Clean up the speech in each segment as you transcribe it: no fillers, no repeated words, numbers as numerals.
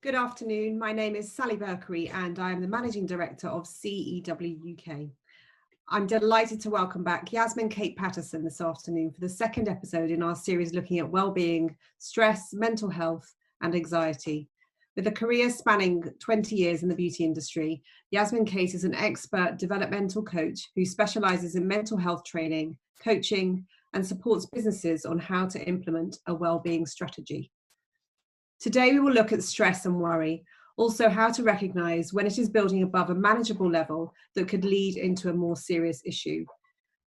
Good afternoon. My name is Sally Berkery and I am the Managing Director of CEW UK. I'm delighted to welcome back Yasmin Kate Patterson this afternoon for the second episode in our series looking at well-being, stress, mental health and anxiety. With a career spanning 20 years in the beauty industry, Yasmin Kate is an expert developmental coach who specialises in mental health training, coaching and supports businesses on how to implement a well-being strategy. Today, we will look at stress and worry, also how to recognise when it is building above a manageable level that could lead into a more serious issue.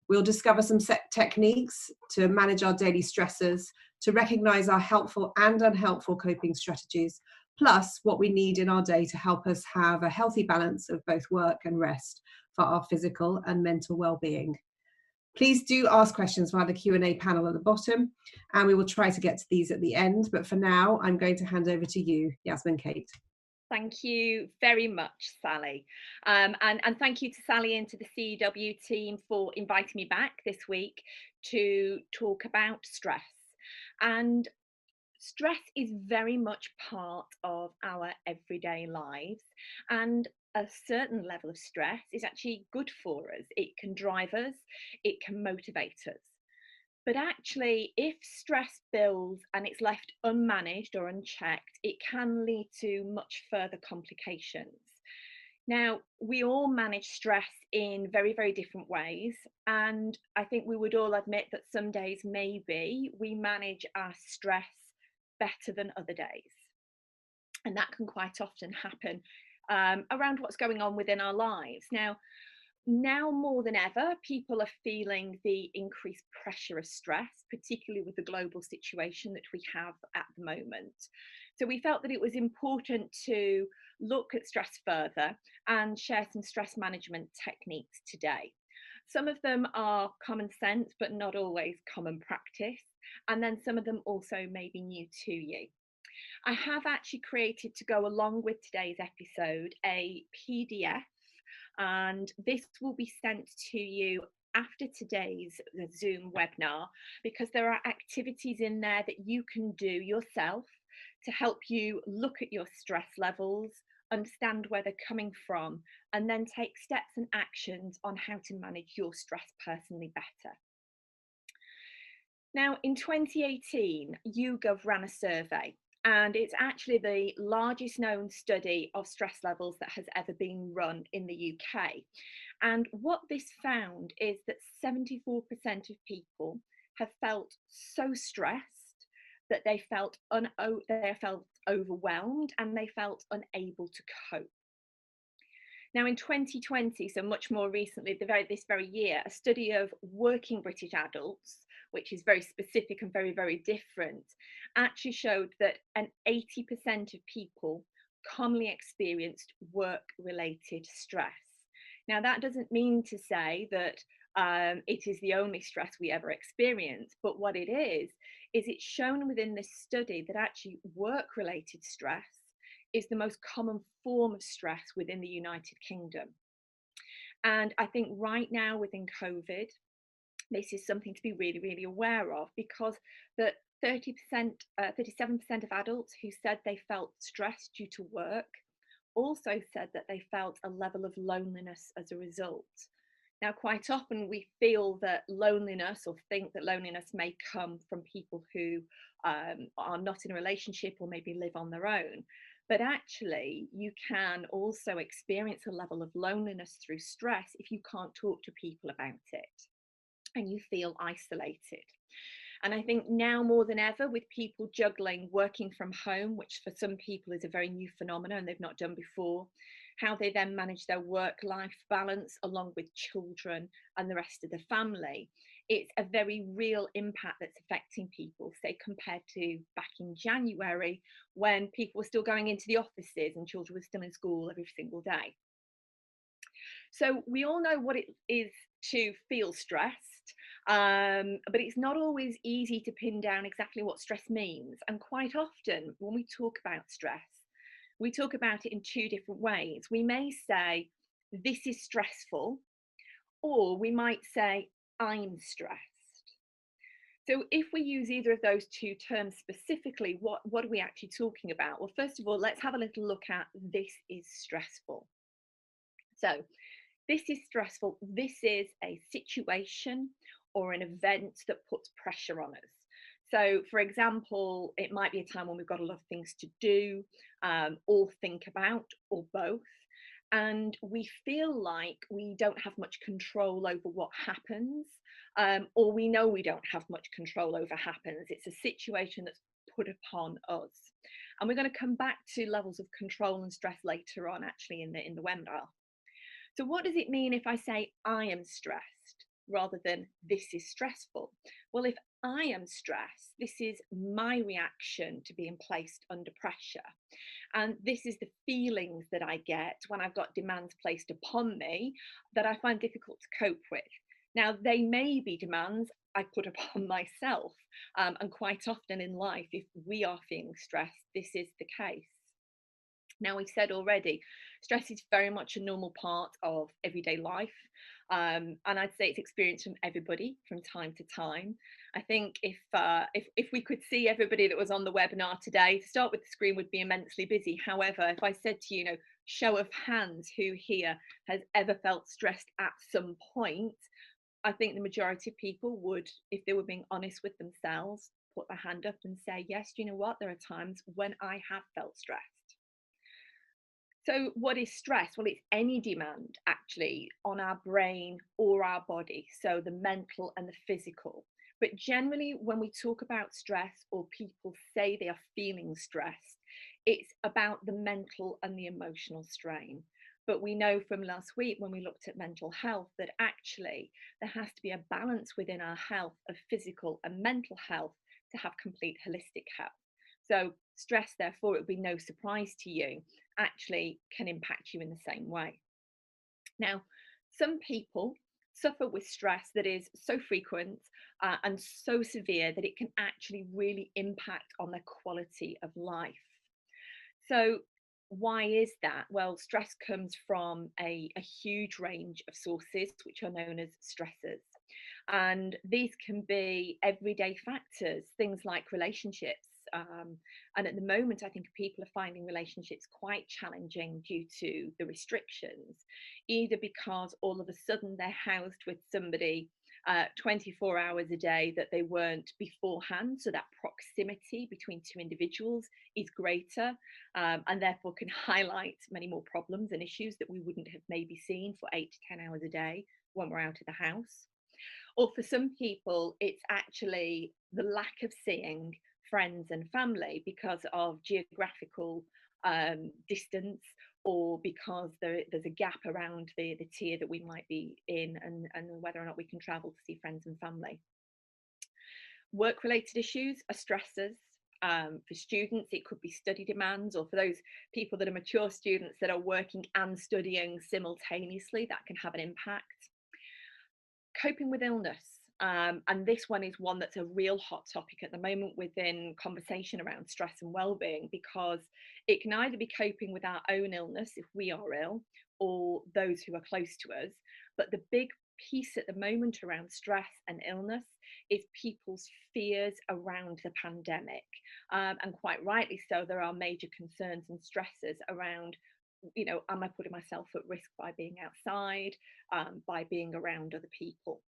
We'll discover some techniques to manage our daily stressors, to recognise our helpful and unhelpful coping strategies, plus what we need in our day to help us have a healthy balance of both work and rest for our physical and mental well-being. Please do ask questions via the Q&A panel at the bottom, and we will try to get to these at the end. But for now, I'm going to hand over to you, Yasmin Kate. Thank you very much, Sally. And thank you to Sally and to the CEW team for inviting me back this week to talk about stress. And stress is very much part of our everyday lives, and a certain level of stress is actually good for us. It can drive us, it can motivate us. But actually, if stress builds and it's left unmanaged or unchecked, it can lead to much further complications. Now, we all manage stress in very, very different ways. And I think we would all admit that some days maybe we manage our stress better than other days. And that can quite often happen around what's going on within our lives. Now more than ever, people are feeling the increased pressure of stress, particularly with the global situation that we have at the moment. So we felt that it was important to look at stress further and share some stress management techniques today. Some of them are common sense, but not always common practice. And then some of them also may be new to you. I have actually created, to go along with today's episode, a PDF, and this will be sent to you after today's Zoom webinar, because there are activities in there that you can do yourself to help you look at your stress levels, understand where they're coming from, and then take steps and actions on how to manage your stress personally better. Now, in 2018, YouGov ran a survey, and it's actually the largest known study of stress levels that has ever been run in the UK. And what this found is that 74% of people have felt so stressed that they felt overwhelmed and they felt unable to cope. Now, in 2020, so much more recently, this very year, a study of working British adults, which is very specific and very, very different, actually showed that an 80% of people commonly experienced work-related stress. Now, that doesn't mean to say that it is the only stress we ever experience, but what it is it's shown within this study that actually work-related stress is the most common form of stress within the United Kingdom. And I think right now within COVID, this is something to be really, really aware of, because the 37% of adults who said they felt stressed due to work also said that they felt a level of loneliness as a result. Now, quite often we feel that loneliness, or think that loneliness, may come from people who are not in a relationship or maybe live on their own. But actually, you can also experience a level of loneliness through stress if you can't talk to people about it and you feel isolated. And I think now more than ever, with people juggling working from home, which for some people is a very new phenomenon and they've not done before, how they then manage their work-life balance along with children and the rest of the family, it's a very real impact that's affecting people, say, compared to back in January, when people were still going into the offices and children were still in school every single day. So we all know what it is to feel stressed, but it's not always easy to pin down exactly what stress means. And quite often when we talk about stress, we talk about it in two different ways. We may say, this is stressful, or we might say, I'm stressed. So if we use either of those two terms specifically, what are we actually talking about? Well, first of all, let's have a little look at this is stressful. So this is stressful. This is a situation or an event that puts pressure on us. So, for example, it might be a time when we've got a lot of things to do, or think about, or both. And we feel like we don't have much control over what happens, or we know we don't have much control over happens. It's a situation that's put upon us. And we're going to come back to levels of control and stress later on, actually, in the webinar. So what does it mean if I say I am stressed rather than this is stressful? Well, if I am stressed, this is my reaction to being placed under pressure. And this is the feelings that I get when I've got demands placed upon me that I find difficult to cope with. Now, they may be demands I put upon myself. And quite often in life, if we are feeling stressed, this is the case. Now, we've said already, stress is very much a normal part of everyday life. And I'd say it's experienced from everybody from time to time. I think if we could see everybody that was on the webinar today, to start with, the screen would be immensely busy. However, if I said to you, show of hands, who here has ever felt stressed at some point, I think the majority of people would, if they were being honest with themselves, put their hand up and say, yes, you know what, there are times when I have felt stressed. So what is stress? Well, it's any demand actually on our brain or our body, so the mental and the physical. But generally, when we talk about stress or people say they are feeling stressed, it's about the mental and the emotional strain. But we know from last week when we looked at mental health that actually there has to be a balance within our health of physical and mental health to have complete holistic health. So stress, therefore, it would be no surprise to you, actually can impact you in the same way. Now, some people suffer with stress that is so frequent and so severe that it can actually really impact on their quality of life. So why is that? Well, stress comes from a huge range of sources, which are known as stressors. And these can be everyday factors, things like relationships. And at the moment, I think people are finding relationships quite challenging due to the restrictions, either because all of a sudden they're housed with somebody 24 hours a day that they weren't beforehand. So that proximity between two individuals is greater, and therefore can highlight many more problems and issues that we wouldn't have maybe seen for 8 to 10 hours a day when we're out of the house. Or for some people, it's actually the lack of seeing friends and family because of geographical distance, or because there's a gap around the tier that we might be in, and whether or not we can travel to see friends and family. Work-related issues are stressors. For students, it could be study demands, or for those people that are mature students that are working and studying simultaneously, that can have an impact. Coping with illness. And this one is one that's a real hot topic at the moment within conversation around stress and well-being, because it can either be coping with our own illness if we are ill, or those who are close to us. But the big piece at the moment around stress and illness is people's fears around the pandemic. And quite rightly so, there are major concerns and stresses around, am I putting myself at risk by being outside, by being around other people?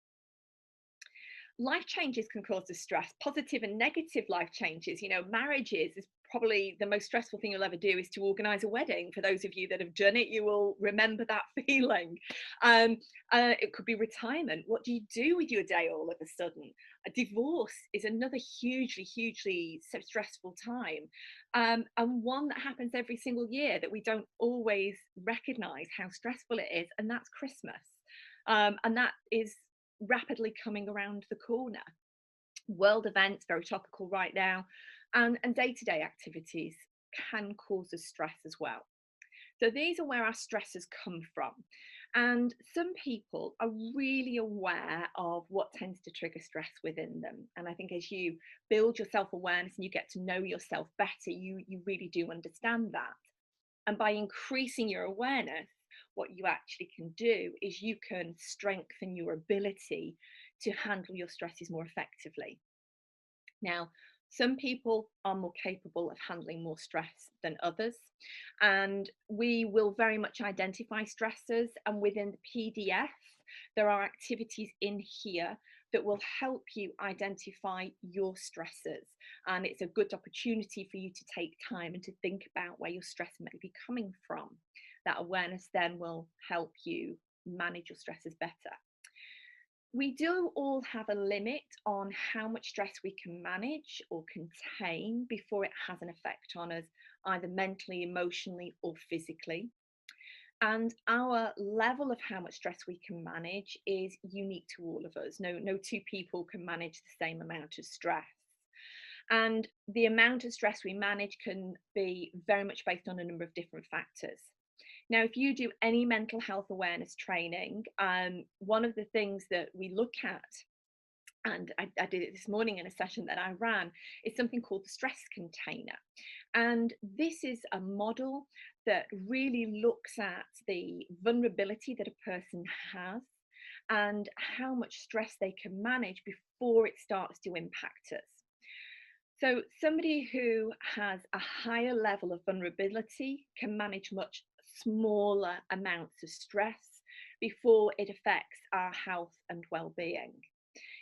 Life changes can cause us stress, positive and negative life changes. Marriages is probably the most stressful thing you'll ever do, is to organise a wedding. For those of you that have done it, you will remember that feeling. It could be retirement. What do you do with your day all of a sudden? A divorce is another hugely stressful time, and one that happens every single year that we don't always recognise how stressful it is, and that's Christmas. And that is rapidly coming around the corner. World events, very topical right now, and day-to-day activities can cause us stress as well. So these are where our stresses come from. And some people are really aware of what tends to trigger stress within them. And I think as you build your self-awareness and you get to know yourself better, you really do understand that. And by increasing your awareness, what you actually can do is you can strengthen your ability to handle your stresses more effectively. Now, some people are more capable of handling more stress than others, and we will very much identify stressors. And within the PDF, there are activities in here that will help you identify your stressors. And it's a good opportunity for you to take time and to think about where your stress may be coming from. That awareness then will help you manage your stresses better. We do all have a limit on how much stress we can manage or contain before it has an effect on us, either mentally, emotionally, or physically. And our level of how much stress we can manage is unique to all of us. No two people can manage the same amount of stress. And the amount of stress we manage can be very much based on a number of different factors. Now, if you do any mental health awareness training, one of the things that we look at, and I did it this morning in a session that I ran, is something called the stress container. And this is a model that really looks at the vulnerability that a person has and how much stress they can manage before it starts to impact us. So somebody who has a higher level of vulnerability can manage much smaller amounts of stress before it affects our health and well-being.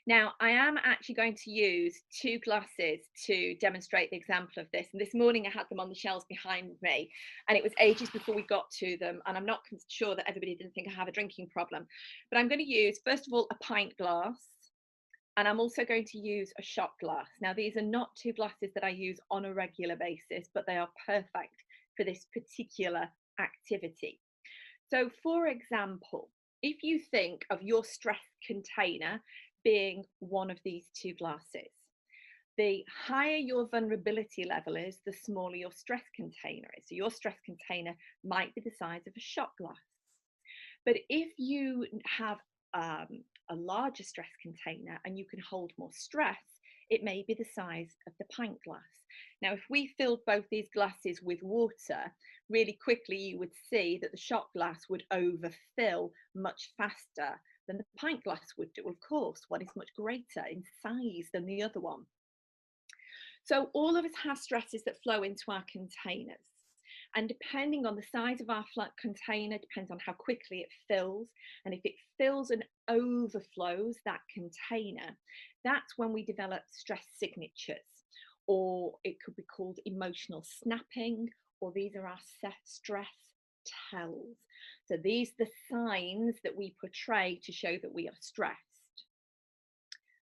Now, I am actually going to use two glasses to demonstrate the example of this. And this morning I had them on the shelves behind me, and it was ages before we got to them. And I'm not sure that everybody didn't think I have a drinking problem. But I'm going to use, first of all, a pint glass. And I'm also going to use a shot glass. Now, these are not two glasses that I use on a regular basis, but they are perfect for this particular activity. So, for example, if you think of your stress container being one of these two glasses, the higher your vulnerability level is, the smaller your stress container is. So your stress container might be the size of a shot glass. But if you have a larger stress container and you can hold more stress, it may be the size of the pint glass. Now, if we filled both these glasses with water, really quickly you would see that the shot glass would overfill much faster than the pint glass would do. Of course, one is much greater in size than the other one. So all of us have stresses that flow into our containers. And depending on the size of our container, depends on how quickly it fills. And if it fills and overflows that container, that's when we develop stress signatures, or it could be called emotional snapping, or these are our stress tells. So these are the signs that we portray to show that we are stressed.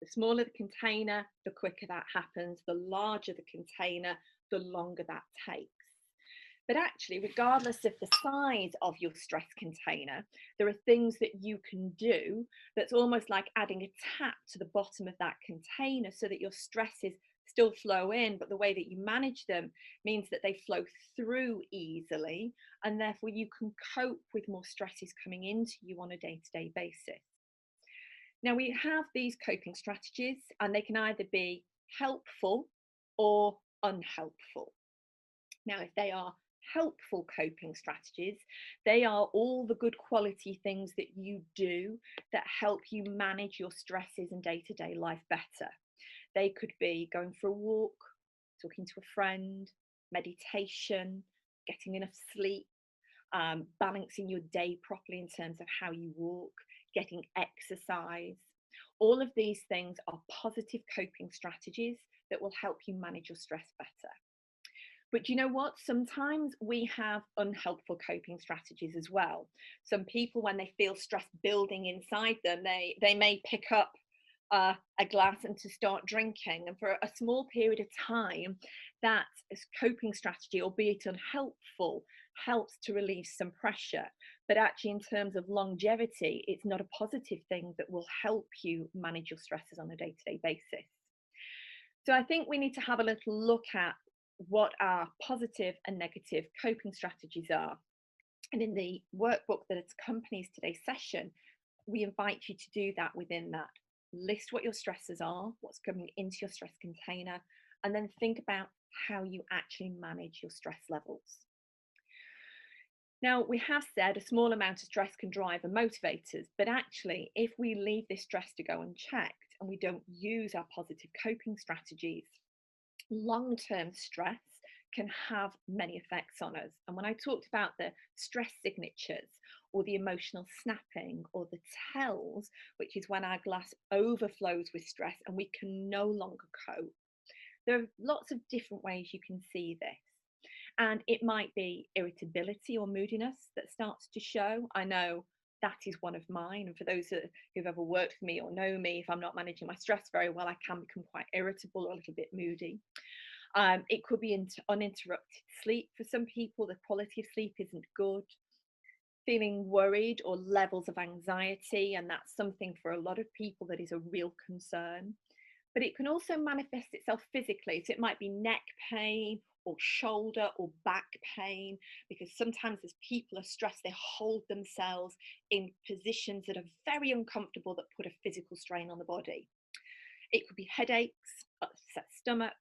The smaller the container, the quicker that happens. The larger the container, the longer that takes. But actually, regardless of the size of your stress container, there are things that you can do that's almost like adding a tap to the bottom of that container so that your stresses still flow in, but the way that you manage them means that they flow through easily, and therefore you can cope with more stresses coming into you on a day-to-day basis. Now, we have these coping strategies, and they can either be helpful or unhelpful. Now, if they are helpful coping strategies, they are all the good quality things that you do that help you manage your stresses and day-to-day life better. They could be going for a walk, talking to a friend, meditation, getting enough sleep, balancing your day properly in terms of how you walk, getting exercise. All of these things are positive coping strategies that will help you manage your stress better. But you know what? Sometimes we have unhelpful coping strategies as well. Some people, when they feel stress building inside them, they may pick up a glass and to start drinking. And for a small period of time, that coping strategy, albeit unhelpful, helps to relieve some pressure. But actually, in terms of longevity, it's not a positive thing that will help you manage your stresses on a day-to-day basis. So I think we need to have a little look at what our positive and negative coping strategies are. And in the workbook that accompanies today's session, we invite you to do that within that. List what your stresses are, what's coming into your stress container, and then think about how you actually manage your stress levels. Now, we have said a small amount of stress can drive and motivate us, but actually, if we leave this stress to go unchecked, and we don't use our positive coping strategies, long-term stress can have many effects on us. And when I talked about the stress signatures or the emotional snapping or the tells, which is when our glass overflows with stress and we can no longer cope, there are lots of different ways you can see this. And it might be irritability or moodiness that starts to show. I know that is one of mine. And for those who've ever worked with me or know me, if I'm not managing my stress very well, I can become quite irritable or a little bit moody. It could be uninterrupted sleep. For some people, the quality of sleep isn't good. Feeling worried or levels of anxiety, and that's something for a lot of people that is a real concern. But it can also manifest itself physically. So it might be neck pain or shoulder or back pain, because sometimes as people are stressed, they hold themselves in positions that are very uncomfortable that put a physical strain on the body. It could be headaches, upset stomachs,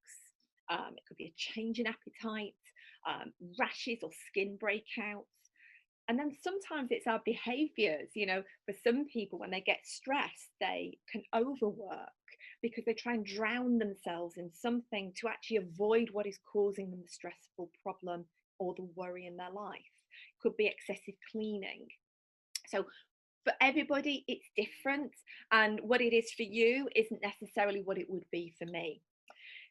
it could be a change in appetite, rashes or skin breakouts. And then sometimes it's our behaviors. For some people, when they get stressed, they can overwork because they try and drown themselves in something to actually avoid what is causing them the stressful problem or the worry in their life. It could be excessive cleaning. So for everybody, it's different. And what it is for you isn't necessarily what it would be for me.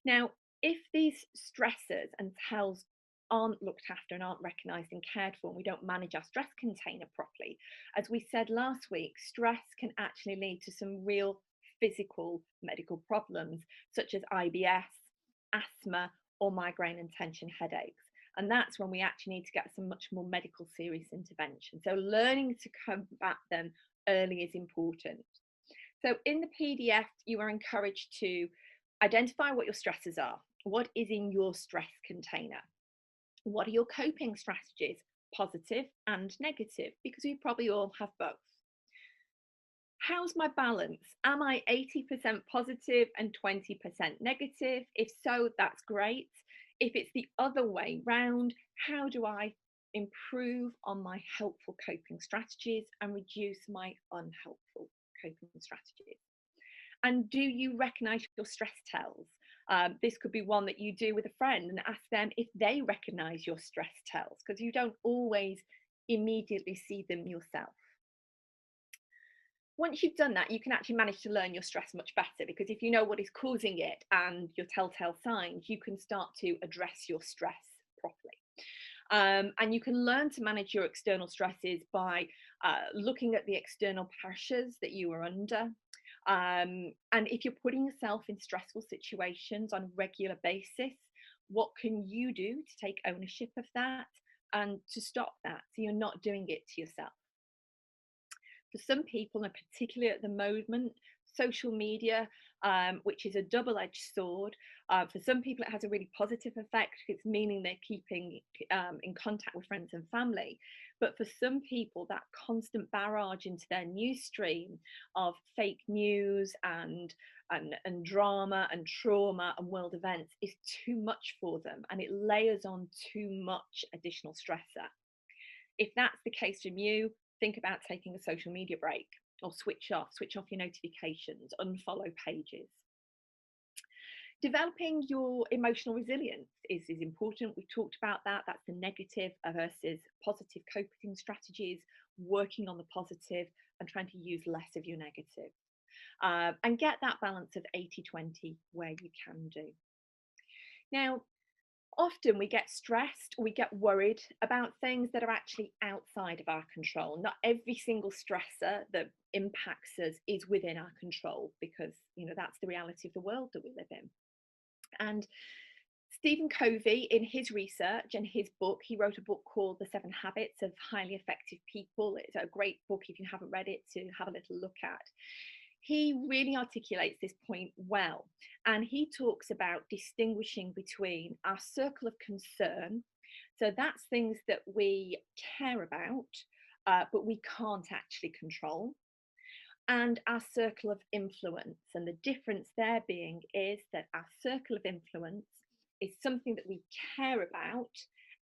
Now, if these stressors and tells aren't looked after and aren't recognised and cared for, and we don't manage our stress container properly, as we said last week, stress can actually lead to some real physical medical problems, such as IBS, asthma, or migraine and tension headaches. And that's when we actually need to get some much more medical serious intervention. So learning to combat them early is important. So in the PDF, you are encouraged to identify what your stressors are. What is in your stress container? What are your coping strategies, positive and negative? Because we probably all have both. How's my balance? Am I 80% positive and 20% negative? If so, that's great. If it's the other way round, how do I improve on my helpful coping strategies and reduce my unhelpful coping strategies? And do you recognise your stress tells? This could be one that you do with a friend and ask them if they recognise your stress tells, because you don't always immediately see them yourself. Once you've done that, you can actually manage to learn your stress much better, because if you know what is causing it and your telltale signs, you can start to address your stress properly. And you can learn to manage your external stresses by looking at the external pressures that you are under. And if you're putting yourself in stressful situations on a regular basis, what can you do to take ownership of that and to stop that so you're not doing it to yourself? For some people, and particularly at the moment, social media, which is a double-edged sword. For some people, it has a really positive effect. It's meaning they're keeping in contact with friends and family. But for some people, that constant barrage into their news stream of fake news and drama and trauma and world events is too much for them, and it layers on too much additional stressor. If that's the case from you, think about taking a social media break or switch off your notifications, unfollow pages. Developing your emotional resilience is important. We've talked about that. That's the negative versus positive coping strategies, working on the positive and trying to use less of your negative. And get that balance of 80-20 where you can do. Now, often we get stressed, we get worried about things that are actually outside of our control. Not every single stressor that impacts us is within our control, because that's the reality of the world that we live in. And Stephen Covey, in his research and his book, he wrote a book called The 7 Habits of Highly Effective People. It's a great book if you haven't read it to have a little look at. He really articulates this point well, and he talks about distinguishing between our circle of concern, so that's things that we care about but we can't actually control, and our circle of influence. And the difference there being is that our circle of influence is something that we care about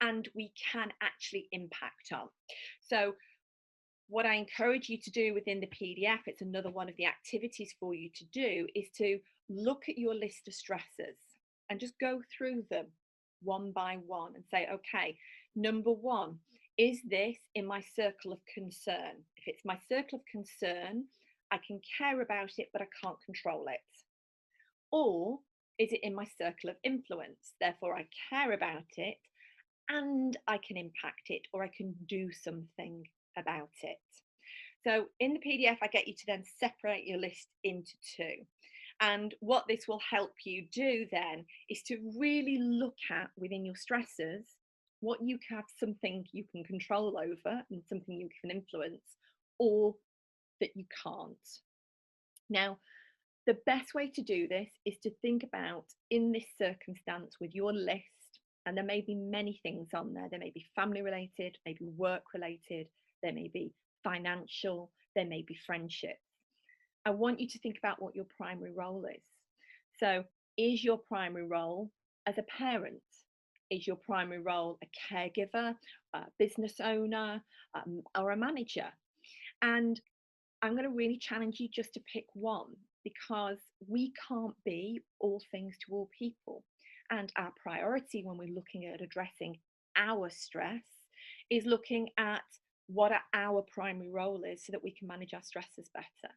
and we can actually impact on. So what I encourage you to do within the PDF, it's another one of the activities for you to do, is to look at your list of stressors and just go through them one by one and say, okay, number one, is this in my circle of concern? If it's my circle of concern, I can care about it, but I can't control it. Or is it in my circle of influence? Therefore, I care about it and I can impact it, or I can do something about it. So in the PDF, I get you to then separate your list into two. And what this will help you do then is to really look at within your stressors what you have something you can control over and something you can influence, or that you can't. Now, the best way to do this is to think about, in this circumstance with your list, and there may be many things on there. There may be family related, maybe work related, there may be financial, there may be friendship. I want you to think about what your primary role is. So is your primary role as a parent? Is your primary role a caregiver, a business owner, or a manager? And I'm going to really challenge you just to pick one, because we can't be all things to all people. And our priority when we're looking at addressing our stress is looking at what our primary role is so that we can manage our stresses better.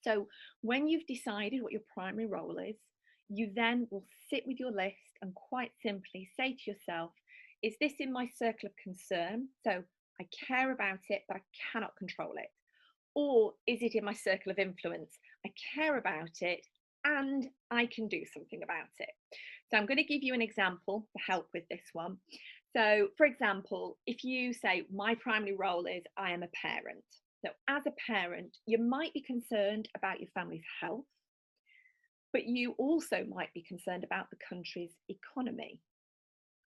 So when you've decided what your primary role is, you then will sit with your list and quite simply say to yourself, is this in my circle of concern? So I care about it, but I cannot control it. Or is it in my circle of influence? I care about it and I can do something about it. So I'm going to give you an example to help with this one. So for example, if you say my primary role is I am a parent. So as a parent, you might be concerned about your family's health, but you also might be concerned about the country's economy.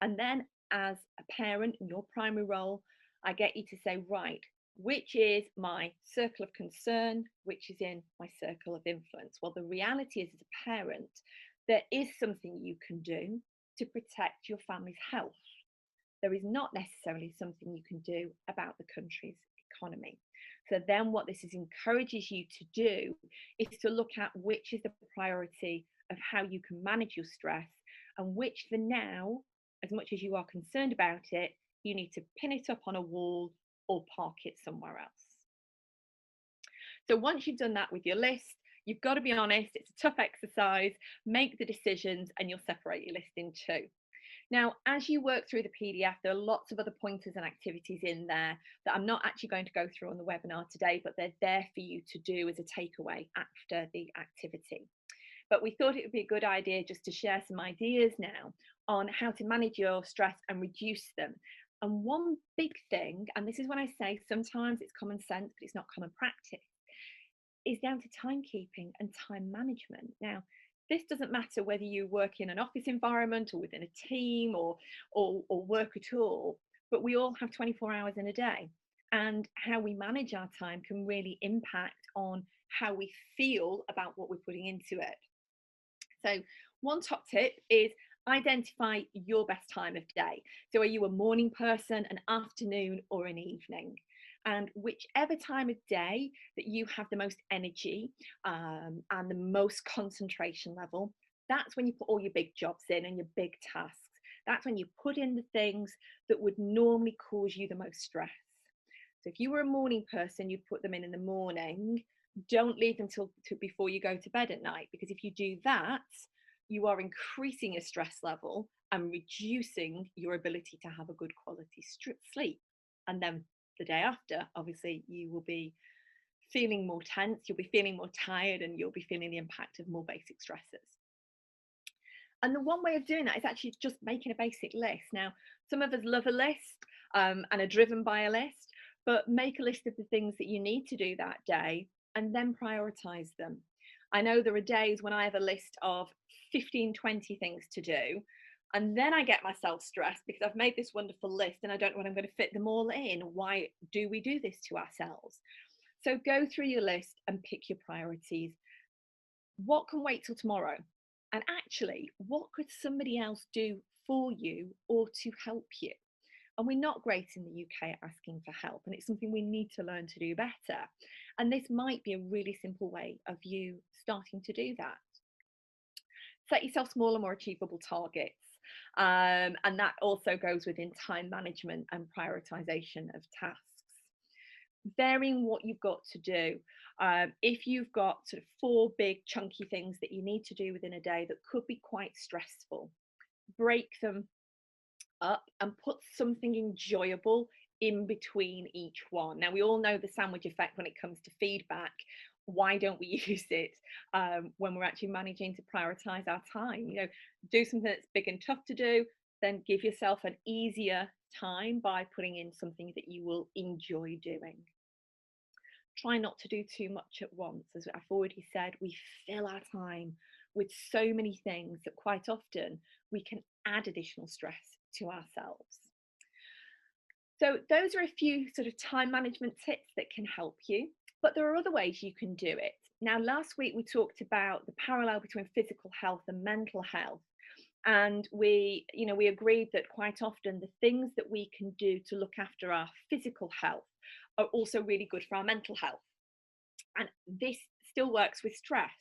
And then as a parent in your primary role, I get you to say, right, which is my circle of concern, which is in my circle of influence? Well, the reality is, as a parent, there is something you can do to protect your family's health. There is not necessarily something you can do about the country's economy. So then what this encourages you to do is to look at which is the priority of how you can manage your stress, and which for now, as much as you are concerned about it, you need to pin it up on a wall or park it somewhere else. So once you've done that with your list, you've got to be honest, it's a tough exercise, make the decisions and you'll separate your list in two. Now, as you work through the PDF, there are lots of other pointers and activities in there that I'm not actually going to go through on the webinar today, but they're there for you to do as a takeaway after the activity. But we thought it would be a good idea just to share some ideas now on how to manage your stress and reduce them. And one big thing, and this is when I say sometimes it's common sense, but it's not common practice, is down to timekeeping and time management. Now, this doesn't matter whether you work in an office environment or within a team or work at all, but we all have 24 hours in a day. And how we manage our time can really impact on how we feel about what we're putting into it. So one top tip is identify your best time of day. So are you a morning person, an afternoon, or an evening? And whichever time of day that you have the most energy and the most concentration level, that's when you put all your big jobs in and your big tasks. That's when you put in the things that would normally cause you the most stress. So if you were a morning person, you'd put them in the morning. Don't leave them till before you go to bed at night, because if you do that, you are increasing your stress level and reducing your ability to have a good quality sleep. And then the day after, obviously, you will be feeling more tense, you'll be feeling more tired, and you'll be feeling the impact of more basic stressors. And the one way of doing that is actually just making a basic list. Now, some of us love a list and are driven by a list, but make a list of the things that you need to do that day and then prioritize them. I know there are days when I have a list of 15, 20 things to do, and then I get myself stressed because I've made this wonderful list and I don't know when I'm going to fit them all in. Why do we do this to ourselves? So go through your list and pick your priorities. What can wait till tomorrow? And actually, what could somebody else do for you or to help you? And we're not great in the UK at asking for help, and it's something we need to learn to do better. And this might be a really simple way of you starting to do that. Set yourself smaller, more achievable targets. And that also goes within time management and prioritization of tasks. Varying what you've got to do. If you've got sort of 4 big chunky things that you need to do within a day that could be quite stressful, break them up and put something enjoyable in between each one. Now, we all know the sandwich effect when it comes to feedback. Why don't we use it when we're actually managing to prioritize our time? You know, do something that's big and tough to do, then give yourself an easier time by putting in something that you will enjoy doing. Try not to do too much at once. As I've already said, we fill our time with so many things that quite often we can add additional stress to ourselves. So those are a few sort of time management tips that can help you, but there are other ways you can do it. Now, last week we talked about the parallel between physical health and mental health. And we agreed that quite often the things that we can do to look after our physical health are also really good for our mental health. And this still works with stress.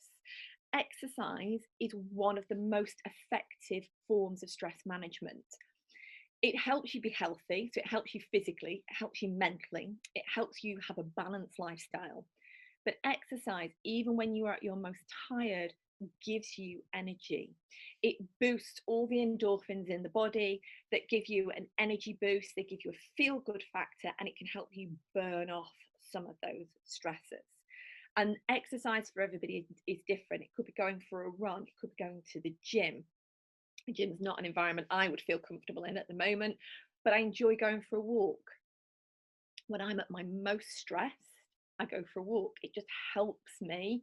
Exercise is one of the most effective forms of stress management. It helps you be healthy, so it helps you physically, it helps you mentally, it helps you have a balanced lifestyle. But exercise, even when you are at your most tired, gives you energy. It boosts all the endorphins in the body that give you an energy boost, they give you a feel-good factor, and it can help you burn off some of those stressors. And exercise for everybody is different. It could be going for a run, it could be going to the gym. The gym's not an environment I would feel comfortable in at the moment, but I enjoy going for a walk. When I'm at my most stressed, I go for a walk. It just helps me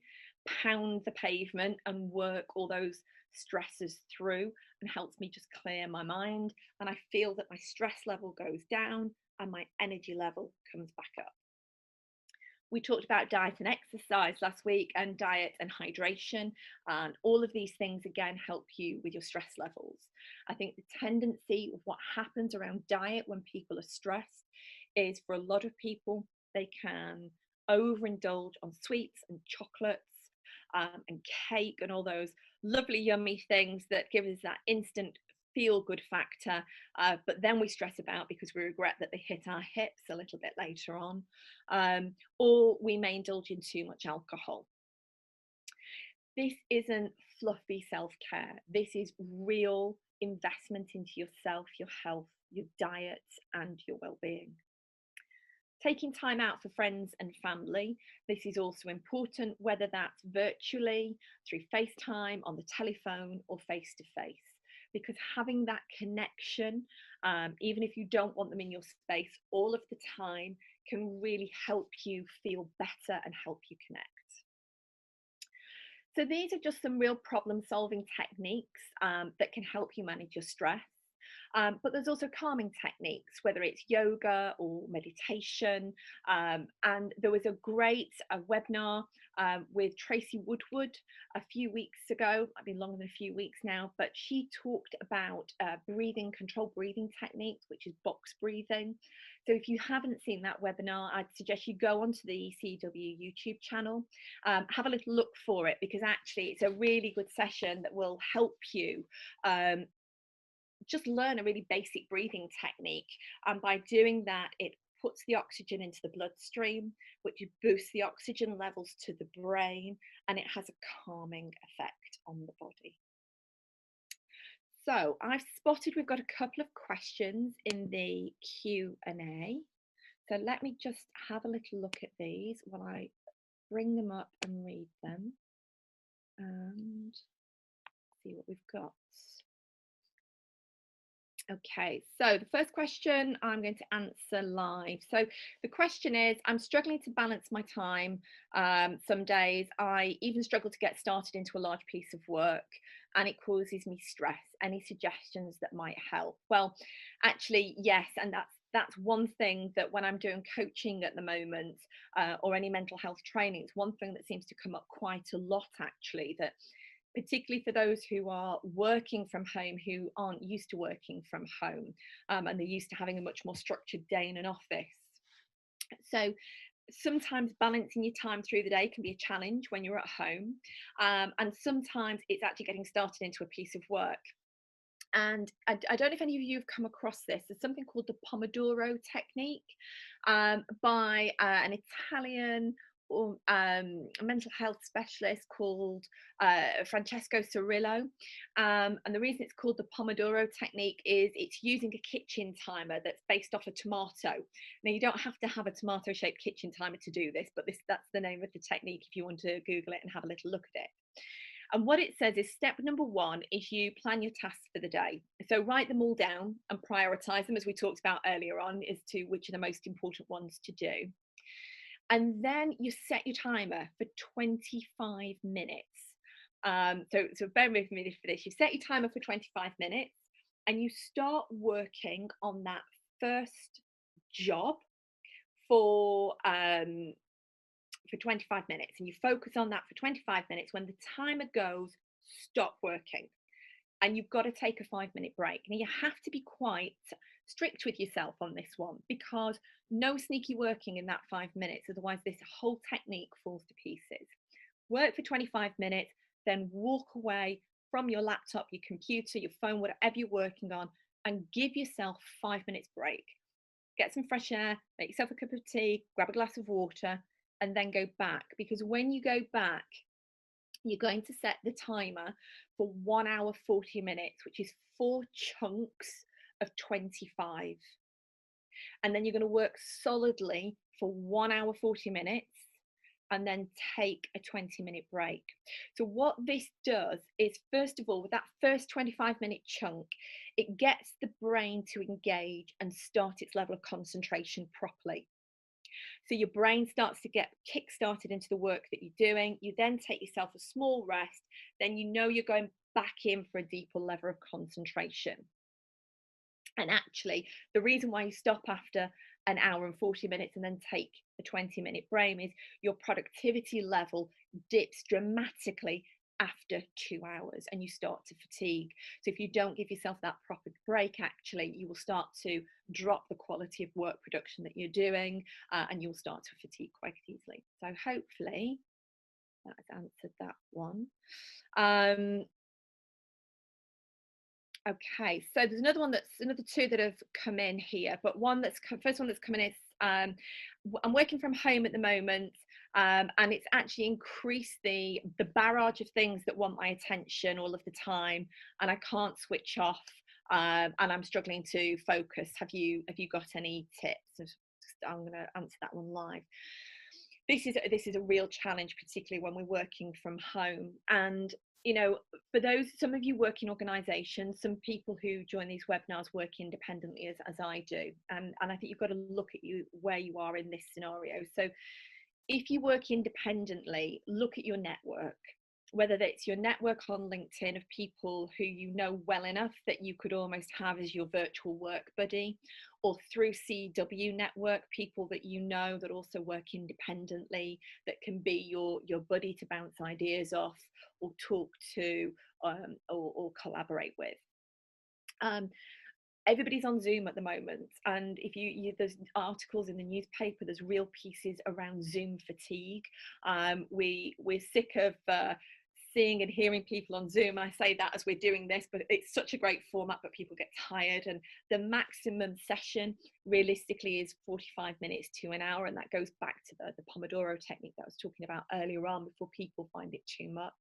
pound the pavement and work all those stresses through and helps me just clear my mind. And I feel that my stress level goes down and my energy level comes back up. We talked about diet and exercise last week, and diet and hydration, and all of these things again help you with your stress levels. I think the tendency of what happens around diet when people are stressed is, for a lot of people, they can overindulge on sweets and chocolates and cake and all those lovely yummy things that give us that instant feel-good factor, but then we stress about because we regret that they hit our hips a little bit later on, or we may indulge in too much alcohol. This isn't fluffy self-care. This is real investment into yourself, your health, your diet, and your well-being. Taking time out for friends and family. This is also important, whether that's virtually, through FaceTime, on the telephone, or face-to-face. Because having that connection, even if you don't want them in your space all of the time, can really help you feel better and help you connect. So these are just some real problem-solving techniques that can help you manage your stress. But there's also calming techniques, whether it's yoga or meditation. And there was a great webinar with Tracy Woodward a few weeks ago, might be longer than a few weeks now, but she talked about controlled breathing techniques, which is box breathing. So if you haven't seen that webinar, I'd suggest you go onto the CEW YouTube channel, have a little look for it, because actually it's a really good session that will help you just learn a really basic breathing technique. And by doing that, it puts the oxygen into the bloodstream, which boosts the oxygen levels to the brain, and it has a calming effect on the body. So I've spotted we've got a couple of questions in the Q&A. So let me just have a little look at these while I bring them up and read them and see what we've got. Okay, so the first question I'm going to answer live. So the question is, I'm struggling to balance my time. Some days I even struggle to get started into a large piece of work, and it causes me stress. Any suggestions that might help? Well, actually, yes, and that's one thing that when I'm doing coaching at the moment, or any mental health training, it's one thing that seems to come up quite a lot, actually, that particularly for those who are working from home, who aren't used to working from home, and they're used to having a much more structured day in an office. So sometimes balancing your time through the day can be a challenge when you're at home, and sometimes it's actually getting started into a piece of work. And I don't know if any of you have come across this. There's something called the Pomodoro technique, by an Italian mental health specialist called Francesco Cirillo. And the reason it's called the Pomodoro technique is it's using a kitchen timer that's based off a tomato. Now, you don't have to have a tomato shaped kitchen timer to do this, but that's the name of the technique if you want to Google it and have a little look at it. And what it says is step number 1 is you plan your tasks for the day. So write them all down and prioritize them, as we talked about earlier on, as to which are the most important ones to do. And then you set your timer for 25 minutes. So bear with me for this. You set your timer for 25 minutes and you start working on that first job for 25 minutes, and you focus on that for 25 minutes. When the timer goes, stop working, and you've got to take a 5-minute break. Now, you have to be quite strict with yourself on this one, because no sneaky working in that 5 minutes, otherwise this whole technique falls to pieces. Work for 25 minutes, then walk away from your laptop, your computer, your phone, whatever you're working on, and give yourself 5 minutes break. Get some fresh air, make yourself a cup of tea, grab a glass of water, and then go back. Because when you go back, you're going to set the timer for 1 hour 40 minutes, which is 4 chunks of 25. And then you're going to work solidly for 1 hour 40 minutes and then take a 20-minute break. So what this does is, first of all, with that first 25-minute chunk, it gets the brain to engage and start its level of concentration properly. So your brain starts to get kick-started into the work that you're doing. You then take yourself a small rest. Then you know you're going back in for a deeper level of concentration. And actually, the reason why you stop after an hour and 40 minutes and then take a 20-minute break is your productivity level dips dramatically after 2 hours and you start to fatigue. So if you don't give yourself that proper break, actually, you will start to drop the quality of work production that you're doing, and you'll start to fatigue quite easily. So hopefully that has answered that one. Okay, so there's another 2 that have come in here, but first one that's coming is, I'm working from home at the moment, and it's actually increased the barrage of things that want my attention all of the time, and I can't switch off, and I'm struggling to focus. Have you got any tips? I'm going to answer that one live. This is a real challenge, particularly when we're working from home. And you know, for some of you work in organisations, some people who join these webinars work independently as I do, and I think you've got to look at where you are in this scenario. So if you work independently, look at your network, whether that's your network on LinkedIn of people who you know well enough that you could almost have as your virtual work buddy, or through CEW network, people that you know that also work independently, that can be your buddy to bounce ideas off or talk to, or collaborate with. Everybody's on Zoom at the moment, and if there's articles in the newspaper, there's real pieces around Zoom fatigue. We're sick of seeing and hearing people on Zoom. I say that as we're doing this, but it's such a great format, but people get tired, and the maximum session realistically is 45 minutes to an hour, and that goes back to the Pomodoro technique that I was talking about earlier on, before people find it too much.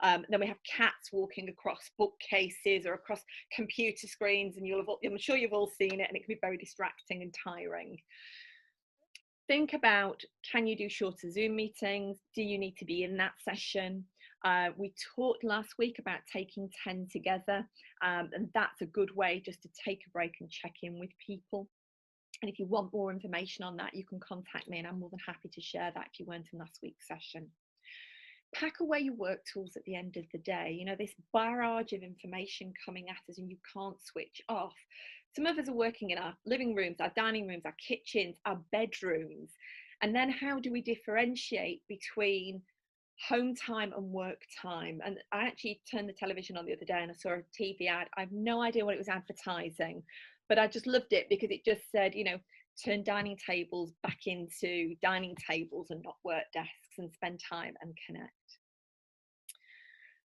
Then we have cats walking across bookcases or across computer screens, and I'm sure you've all seen it, and it can be very distracting and tiring. Think about, can you do shorter Zoom meetings? Do you need to be in that session? We talked last week about taking 10 together, and that's a good way just to take a break and check in with people. And if you want more information on that, you can contact me, and I'm more than happy to share that if you weren't in last week's session. Pack away your work tools at the end of the day. You know, this barrage of information coming at us and you can't switch off. Some of us are working in our living rooms, our dining rooms, our kitchens, our bedrooms. And then how do we differentiate between home time and work time. And I actually turned the television on the other day and I saw a TV ad. I have no idea what it was advertising, but I just loved it because it just said, you know, turn dining tables back into dining tables and not work desks, and spend time and connect.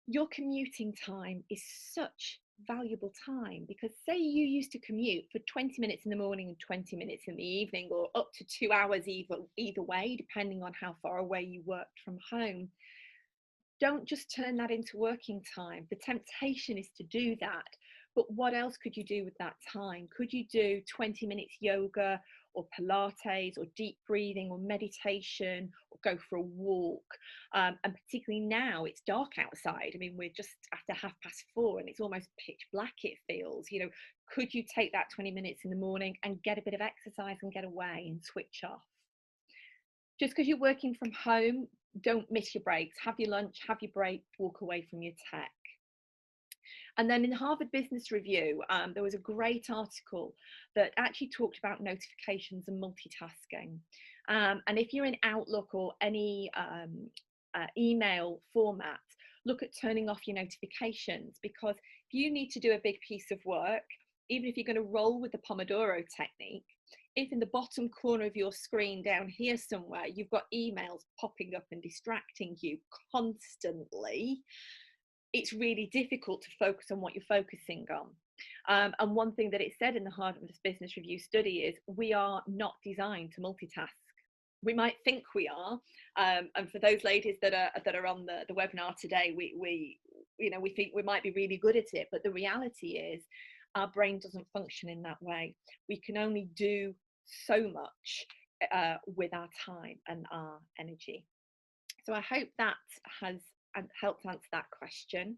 Your commuting time is such valuable time, because say you used to commute for 20 minutes in the morning and 20 minutes in the evening, or up to 2 hours either way, depending on how far away you worked from home. Don't just turn that into working time. The temptation is to do that, but what else could you do with that time? Could you do 20 minutes yoga or Pilates or deep breathing or meditation, or go for a walk? And particularly now it's dark outside. I mean, we're just after 4:30 and it's almost pitch black, it feels. You know, could you take that 20 minutes in the morning and get a bit of exercise and get away and switch off? Just because you're working from home, don't miss your breaks. Have your lunch, have your break, walk away from your tech. And then in the Harvard Business Review, there was a great article that actually talked about notifications and multitasking. And if you're in Outlook or any email format, look at turning off your notifications, because if you need to do a big piece of work, even if you're going to roll with the Pomodoro technique, if in the bottom corner of your screen down here somewhere, you've got emails popping up and distracting you constantly, it's really difficult to focus on what you're focusing on. And one thing that it said in the Harvard Business Review study is we are not designed to multitask. We might think we are, and for those ladies that are on the webinar today, we think we might be really good at it, but the reality is our brain doesn't function in that way. We can only do so much with our time and our energy. So I hope that has helped answer that question.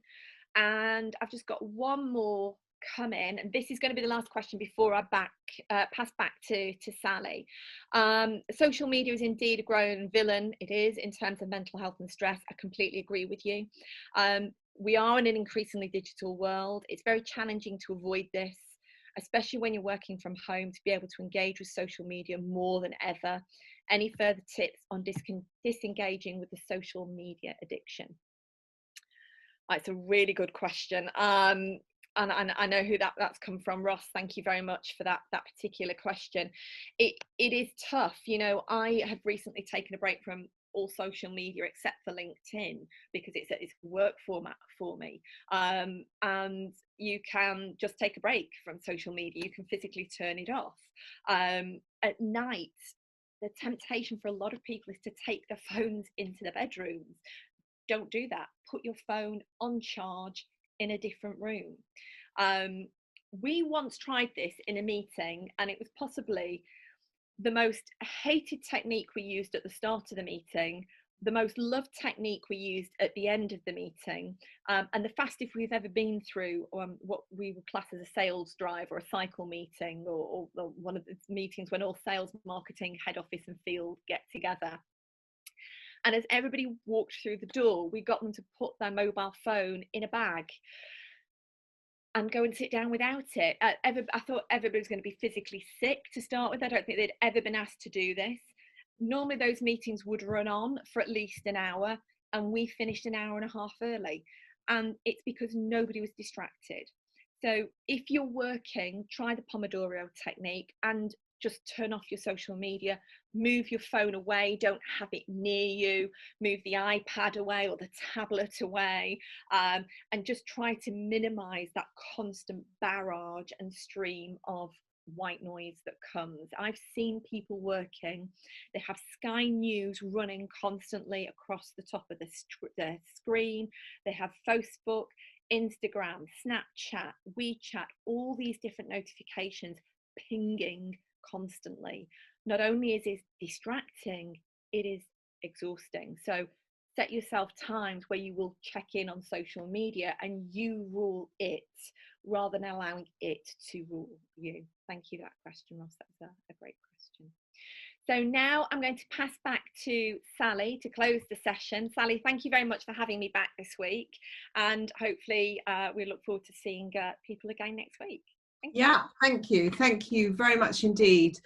And I've just got one more come in, and this is going to be the last question before I pass back to Sally. Social media is indeed a growing villain. It is, in terms of mental health and stress. I completely agree with you. We are in an increasingly digital world. It's very challenging to avoid this, especially when you're working from home, to be able to engage with social media more than ever. Any further tips on disengaging with the social media addiction? It's a really good question. And I know who that's come from. Ross, thank you very much for that particular question. It is tough. You know, I have recently taken a break from all social media except for LinkedIn, because it's a work format for me. And you can just take a break from social media. You can physically turn it off. At night, the temptation for a lot of people is to take their phones into their bedrooms. Don't do that. Put your phone on charge in a different room. We once tried this in a meeting, and it was possibly the most hated technique we used at the start of the meeting, the most loved technique we used at the end of the meeting, and the fastest we've ever been through what we would class as a sales drive or a cycle meeting, or one of the meetings when all sales, marketing, head office and field get together. And as everybody walked through the door, we got them to put their mobile phone in a bag and go and sit down without it. I thought everybody was going to be physically sick to start with. I don't think they'd ever been asked to do this. Normally those meetings would run on for at least an hour, and we finished an hour and a half early. And it's because nobody was distracted. So if you're working, try the Pomodoro technique and just turn off your social media. Move your phone away, don't have it near you. Move the iPad away or the tablet away, and just try to minimize that constant barrage and stream of white noise that comes. I've seen people working, they have Sky News running constantly across the top of the screen. They have Facebook, Instagram, Snapchat, WeChat, all these different notifications pinging constantly. Not only is it distracting, it is exhausting. So set yourself times where you will check in on social media and you rule it rather than allowing it to rule you. Thank you for that question, Ross. That was a great question. So now I'm going to pass back to Sally to close the session. Sally, thank you very much for having me back this week, and hopefully we look forward to seeing people again next week. Thank you. Thank you very much indeed.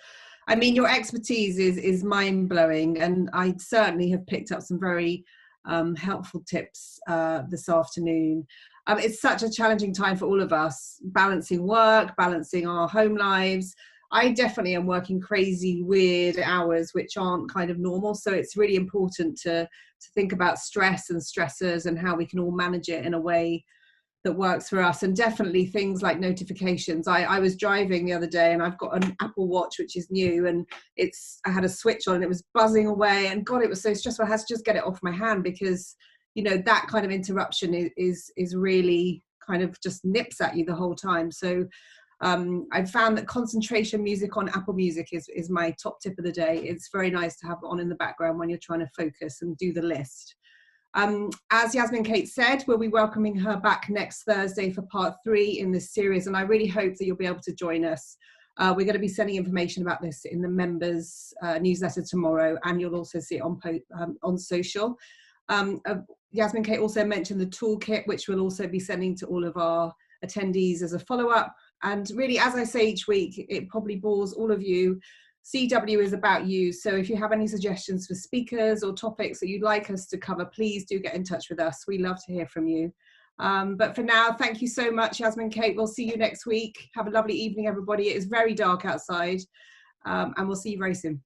I mean, your expertise is mind-blowing, and I certainly have picked up some very helpful tips this afternoon. It's such a challenging time for all of us, balancing work, balancing our home lives. I definitely am working crazy, weird hours, which aren't kind of normal. So it's really important to think about stress and stressors and how we can all manage it in a way that works for us. And definitely things like notifications. I was driving the other day and I've got an Apple Watch, which is new, and I had a switch on and it was buzzing away, and God, it was so stressful. I had to just get it off my hand, because, you know, that kind of interruption is really kind of just nips at you the whole time. So I've found that concentration music on Apple Music is my top tip of the day. It's very nice to have on in the background when you're trying to focus and do the list. As Yasmin Kate said, we'll be welcoming her back next Thursday for part 3 in this series, and I really hope that you'll be able to join us. We're going to be sending information about this in the members newsletter tomorrow, and you'll also see it on social. Yasmin Kate also mentioned the toolkit, which we'll also be sending to all of our attendees as a follow-up. And really, as I say each week, it probably bores all of you. CEW is about you. So if you have any suggestions for speakers or topics that you'd like us to cover, please do get in touch with us. We love to hear from you. But for now, thank you so much, Yasmin Kate. We'll see you next week. Have a lovely evening, everybody. It is very dark outside, and we'll see you very soon.